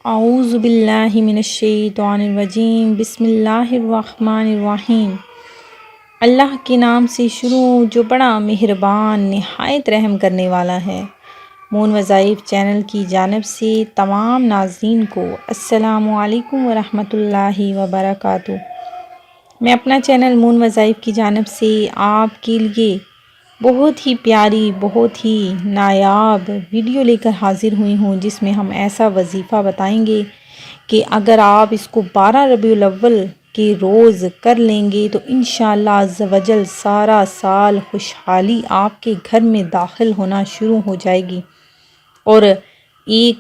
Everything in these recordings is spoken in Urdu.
اعوذ باللہ من الشیطان الرجیم، بسم اللہ الرحمن الرحیم۔ اللہ کے نام سے شروع جو بڑا مہربان نہایت رحم کرنے والا ہے۔ مون وظائف چینل کی جانب سے تمام ناظرین کو السلام علیکم ورحمۃ اللہ وبرکاتہ۔ میں اپنا چینل مون وظائف کی جانب سے آپ کے لیے بہت ہی پیاری، بہت ہی نایاب ویڈیو لے کر حاضر ہوئی ہوں، جس میں ہم ایسا وظیفہ بتائیں گے کہ اگر آپ اس کو 12 ربیع الاول کے روز کر لیں گے تو انشاءاللہ عز و جل سارا سال خوشحالی آپ کے گھر میں داخل ہونا شروع ہو جائے گی، اور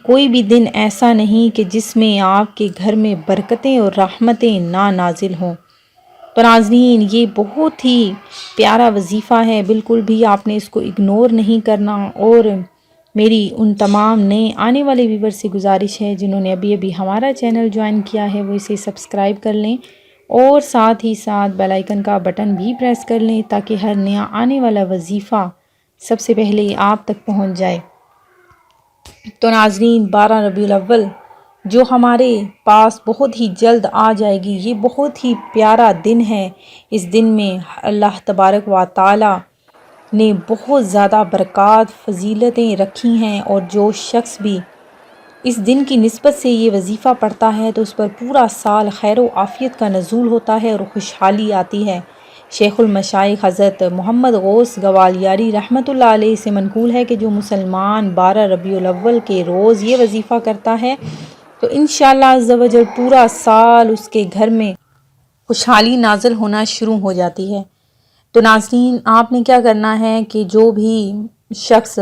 کوئی بھی دن ایسا نہیں کہ جس میں آپ کے گھر میں برکتیں اور رحمتیں نہ نازل ہوں۔ تو ناظرین، یہ بہت ہی پیارا وظیفہ ہے، بالکل بھی آپ نے اس کو اگنور نہیں کرنا، اور میری ان تمام نئے آنے والے ویور سے گزارش ہے جنہوں نے ابھی ہمارا چینل جوائن کیا ہے وہ اسے سبسکرائب کر لیں، اور ساتھ ہی ساتھ بیل آئیکن کا بٹن بھی پریس کر لیں تاکہ ہر نیا آنے والا وظیفہ سب سے پہلے آپ تک پہنچ جائے۔ تو ناظرین، 12 ربیع الاول جو ہمارے پاس بہت ہی جلد آ جائے گی، یہ بہت ہی پیارا دن ہے۔ اس دن میں اللہ تبارک و تعالی نے بہت زیادہ برکات، فضیلتیں رکھی ہیں، اور جو شخص بھی اس دن کی نسبت سے یہ وظیفہ پڑھتا ہے تو اس پر پورا سال خیر و عافیت کا نزول ہوتا ہے اور خوشحالی آتی ہے۔ شیخ المشائخ حضرت محمد غوث گوالیاری رحمۃ اللہ علیہ سے منقول ہے کہ جو مسلمان 12 ربیع الاول کے روز یہ وظیفہ کرتا ہے تو انشاءاللہ عز و جل پورا سال اس کے گھر میں خوشحالی نازل ہونا شروع ہو جاتی ہے۔ تو ناظرین، آپ نے کیا کرنا ہے کہ جو بھی شخص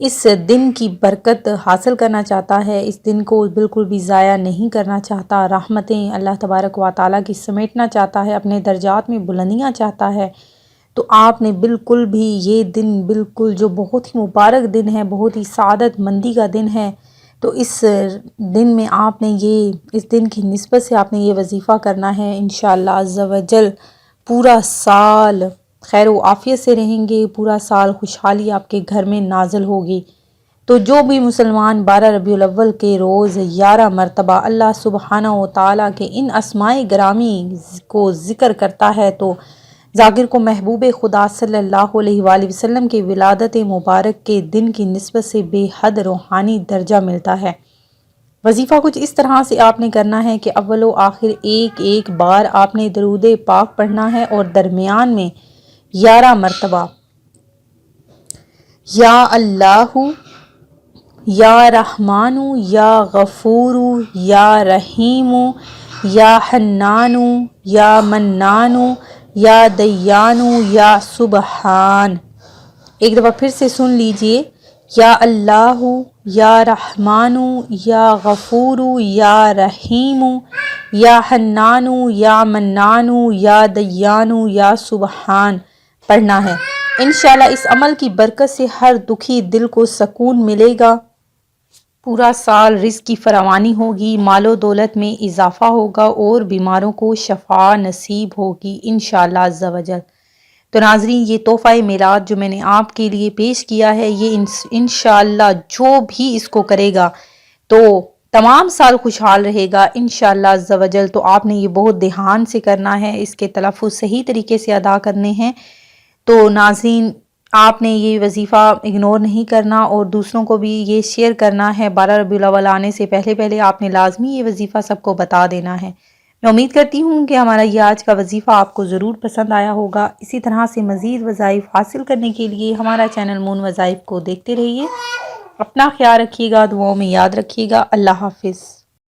اس دن کی برکت حاصل کرنا چاہتا ہے، اس دن کو بالکل بھی ضائع نہیں کرنا چاہتا، رحمتیں اللہ تبارک و تعالیٰ کی سمیٹنا چاہتا ہے، اپنے درجات میں بلندیاں چاہتا ہے، تو آپ نے بالکل بھی یہ دن بالکل جو بہت ہی مبارک دن ہے، بہت ہی سعادت مندی کا دن ہے، تو اس دن میں آپ نے اس دن کی نسبت سے آپ نے یہ وظیفہ کرنا ہے۔ انشاءاللہ عز و جل پورا سال خیر و عافیت سے رہیں گے، پورا سال خوشحالی آپ کے گھر میں نازل ہوگی۔ تو جو بھی مسلمان 12 ربیع الاول کے روز 11 مرتبہ اللہ سبحانہ و تعالیٰ کے ان اسماء گرامی کو ذکر کرتا ہے تو ذاکر کو محبوب خدا صلی اللہ علیہ وآلہ وسلم کے ولادت مبارک کے دن کی نسبت سے بے حد روحانی درجہ ملتا ہے۔ وظیفہ کچھ اس طرح سے آپ نے کرنا ہے کہ اول و آخر ایک بار آپ نے درود پاک پڑھنا ہے، اور درمیان میں 11 مرتبہ یا اللہ، یا رحمان، یا غفور، یا رحیم، یا حنان، یا منان، یا دیان، یا سبحان۔ ایک دفعہ پھر سے سن لیجئے، یا اللہ، یا رحمان، یا غفور، یا رحیم، یا حنان، یا منان، یا دیان، یا سبحان پڑھنا ہے۔ انشاءاللہ اس عمل کی برکت سے ہر دکھی دل کو سکون ملے گا، پورا سال رزق کی فراوانی ہوگی، مال و دولت میں اضافہ ہوگا، اور بیماروں کو شفا نصیب ہوگی انشاءاللہ عز و جل۔ تو ناظرین، یہ تحفہ میلاد جو میں نے آپ کے لیے پیش کیا ہے، یہ انشاءاللہ جو بھی اس کو کرے گا تو تمام سال خوشحال رہے گا انشاءاللہ عز و جل۔ تو آپ نے یہ بہت دھیان سے کرنا ہے، اس کے تلفظ صحیح طریقے سے ادا کرنے ہیں۔ تو ناظرین، آپ نے یہ وظیفہ اگنور نہیں کرنا، اور دوسروں کو بھی یہ شیئر کرنا ہے۔ 12 ربیع الاول آنے سے پہلے آپ نے لازمی یہ وظیفہ سب کو بتا دینا ہے۔ میں امید کرتی ہوں کہ ہمارا یہ آج کا وظیفہ آپ کو ضرور پسند آیا ہوگا۔ اسی طرح سے مزید وظائف حاصل کرنے کے لیے ہمارا چینل مون وظائف کو دیکھتے رہیے۔ اپنا خیال رکھیے گا، دعاؤں میں یاد رکھیے گا۔ اللہ حافظ۔